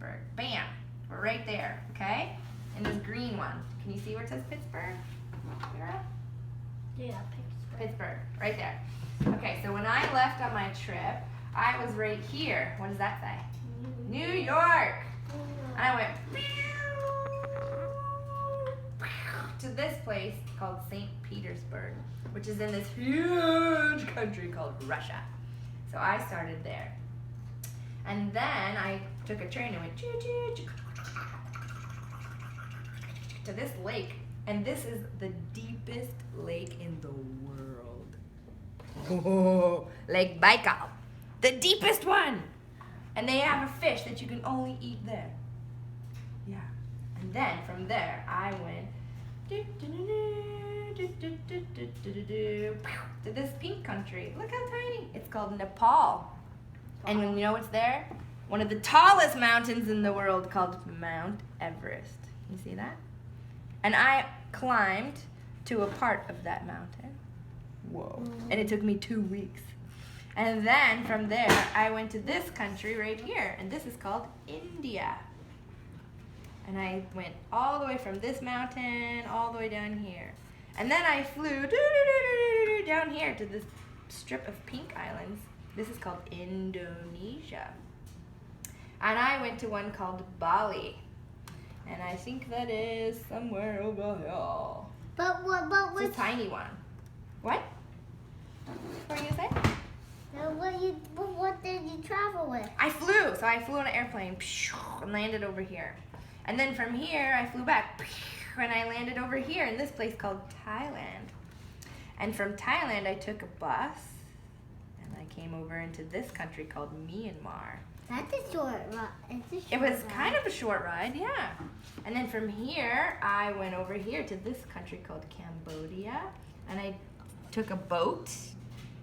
Pittsburgh. Bam. We're right there, okay? And this green one. Can you see where it says Pittsburgh? Vera? Yeah, Pittsburgh, right there. Okay, so when I left on my trip, I was right here. What does that say? New York. And I went to this place called St. Petersburg, which is in this huge country called Russia. So I started there. And then I took a train and went to this lake. And this is the deepest lake in the world. Oh, Lake Baikal. The deepest one. And they have a fish that you can only eat there. Yeah. And then from there, I went to this pink country. Look how tiny. It's called Nepal. And you know what's there? One of the tallest mountains in the world called Mount Everest. You see that? And I climbed to a part of that mountain. Whoa. And it took me 2 weeks. And then from there, I went to this country right here. And this is called India. And I went all the way from this mountain all the way down here. And then I flew down here to this strip of pink islands. This is called Indonesia. And I went to one called Bali. And I think that is somewhere over here. But It's a tiny one. What? What were you going to say? What did you travel with? I flew. So I flew on an airplane and landed over here. And then from here, I flew back and I landed over here in this place called Thailand. And from Thailand, I took a bus and I came over into this country called Myanmar. That's a short ride. It was kind of a short ride, yeah. And then from here, I went over here to this country called Cambodia. And I took a boat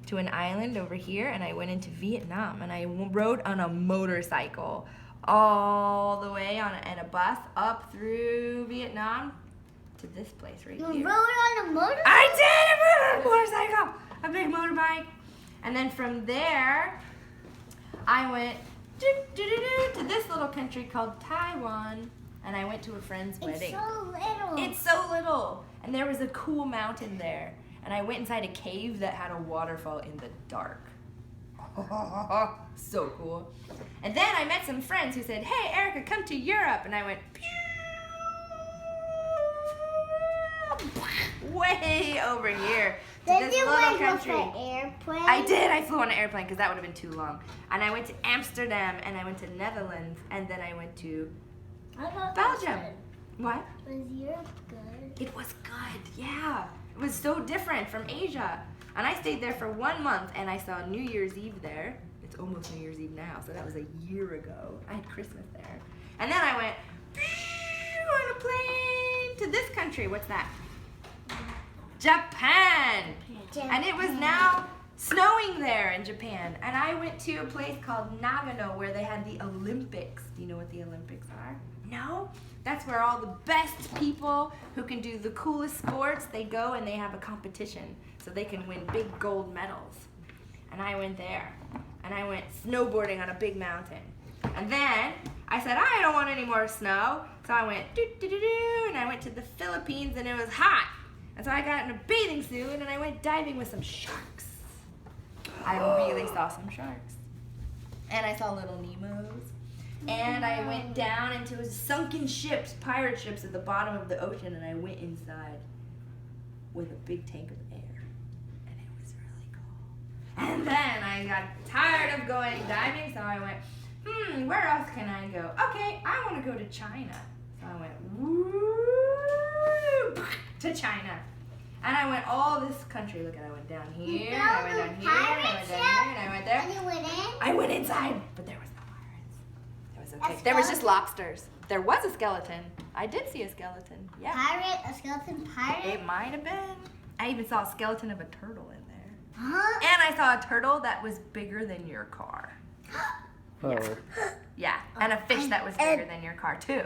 to an island over here and I went into Vietnam. And I rode on a motorcycle all the way in a bus up through Vietnam to this place right here. You rode on a motorcycle? I did! I rode on a motorcycle! A big motorbike. And then from there, I went to this little country called Taiwan. And I went to a friend's wedding. It's so little. It's so little. And there was a cool mountain there. And I went inside a cave that had a waterfall in the dark. So cool. And then I met some friends who said, hey, Erika, come to Europe. And I went, way over here to this little country. An airplane? I did. I flew on an airplane because that would have been too long. And I went to Amsterdam, and I went to Netherlands, and then I went to Belgium. What? Was Europe good? It was good, yeah. It was so different from Asia. And I stayed there for 1 month, and I saw New Year's Eve there. It's almost New Year's Eve now, so that was a year ago. I had Christmas there. And then I went on a plane to this country. What's that? Japan. And it was now snowing there in Japan. And I went to a place called Nagano where they had the Olympics. Do you know what the Olympics are? No? That's where all the best people who can do the coolest sports, they go and they have a competition so they can win big gold medals. And I went there. And I went snowboarding on a big mountain. And then I said, I don't want any more snow. So I went and I went to the Philippines and it was hot. And so I got in a bathing suit and I went diving with some sharks. I really saw some sharks. And I saw little Nemos. And I went down into sunken ships, pirate ships at the bottom of the ocean, and I went inside with a big tank of air. And it was really cool. And then I got tired of going diving, so I went, where else can I go? Okay, I want to go to China. So I went, woo, to China. And I went all this country. Look at, I went down here, and I went down here, and I went down here, and I went there. And you went in? I went inside, but there was no pirates. It was okay. There was just lobsters. There was a skeleton. I did see a skeleton. Yeah. Pirate? A skeleton pirate? It might have been. I even saw a skeleton of a turtle in there. Huh? And I saw a turtle that was bigger than your car. Oh. Yeah. And a fish that was bigger than your car too.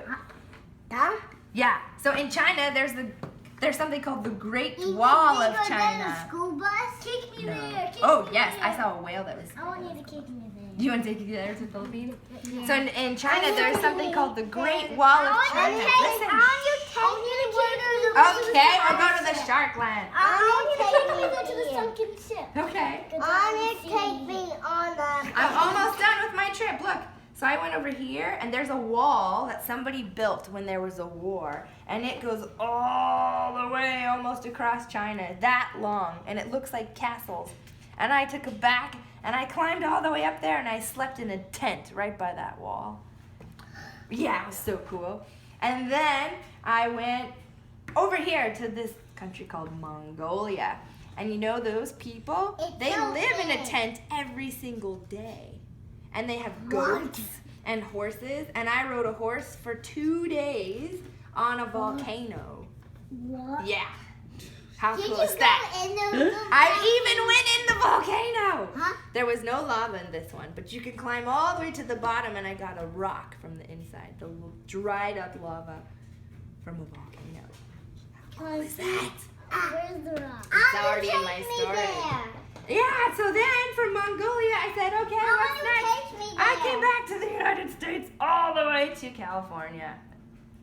Huh? Yeah. So in China, there's something called the Great You Wall of think I'm China. gonna school bus? Take me there. Take Oh me yes, there. I saw a whale that was. I want you to kick me there. Do you want to take you there to the Philippines? Yeah. So in China, there's something called the Great Wall of China. Listen. Okay, we'll go to the shark land. To the sunken ship. Okay. Take me on the. I'm almost done with my trip. Look. So I went over here, and there's a wall that somebody built when there was a war, and it goes all the way almost across China, that long, and it looks like castles. And I took a back, and I climbed all the way up there, and I slept in a tent right by that wall. Yeah, it was so cool. And then I went over here to this country called Mongolia. And you know those people? They live in a tent every single day. And they have goats and horses. And I rode a horse for 2 days on a volcano. What? Yeah. How cool is that? I even went in the volcano. Huh? There was no lava in this one, but you could climb all the way to the bottom, and I got a rock from the inside, the dried up lava from a volcano. How cool is that? Where's the rock? It's already in my story. Yeah, so then from Mongolia, I said, okay, what's next? I came back to the United States all the way to California.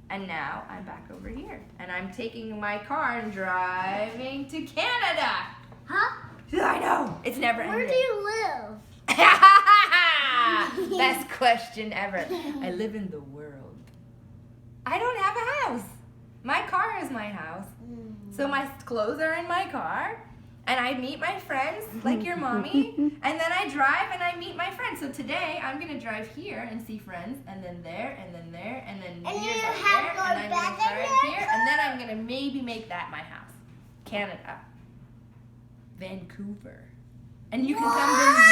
And now I'm back over here. And I'm taking my car and driving to Canada. Huh? I know. It's never ending. Where do you live? Best question ever. I live in the world. I don't have a house. My car is my house. So my clothes are in my car. And I meet my friends, like your mommy, and then I drive and I meet my friends. So today, I'm going to drive here and see friends, and then there, and then there, and then here's there, and I'm going to drive here, and then I'm going to maybe make that my house. Canada. Vancouver. And you can come visit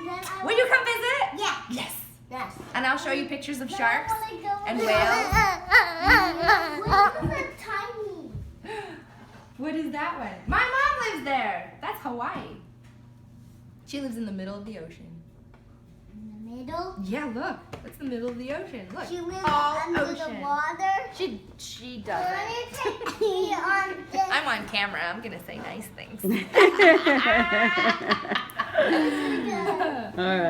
me. Will you come visit? Yeah. Yes. Yes. And I'll show you pictures of sharks and whales. What is that one? My mom lives there. That's Hawaii. She lives in the middle of the ocean. In the middle? Yeah, look. That's the middle of the ocean. Look. She lives all under ocean. the water? She doesn't. I'm on camera. I'm going to say nice things. All right.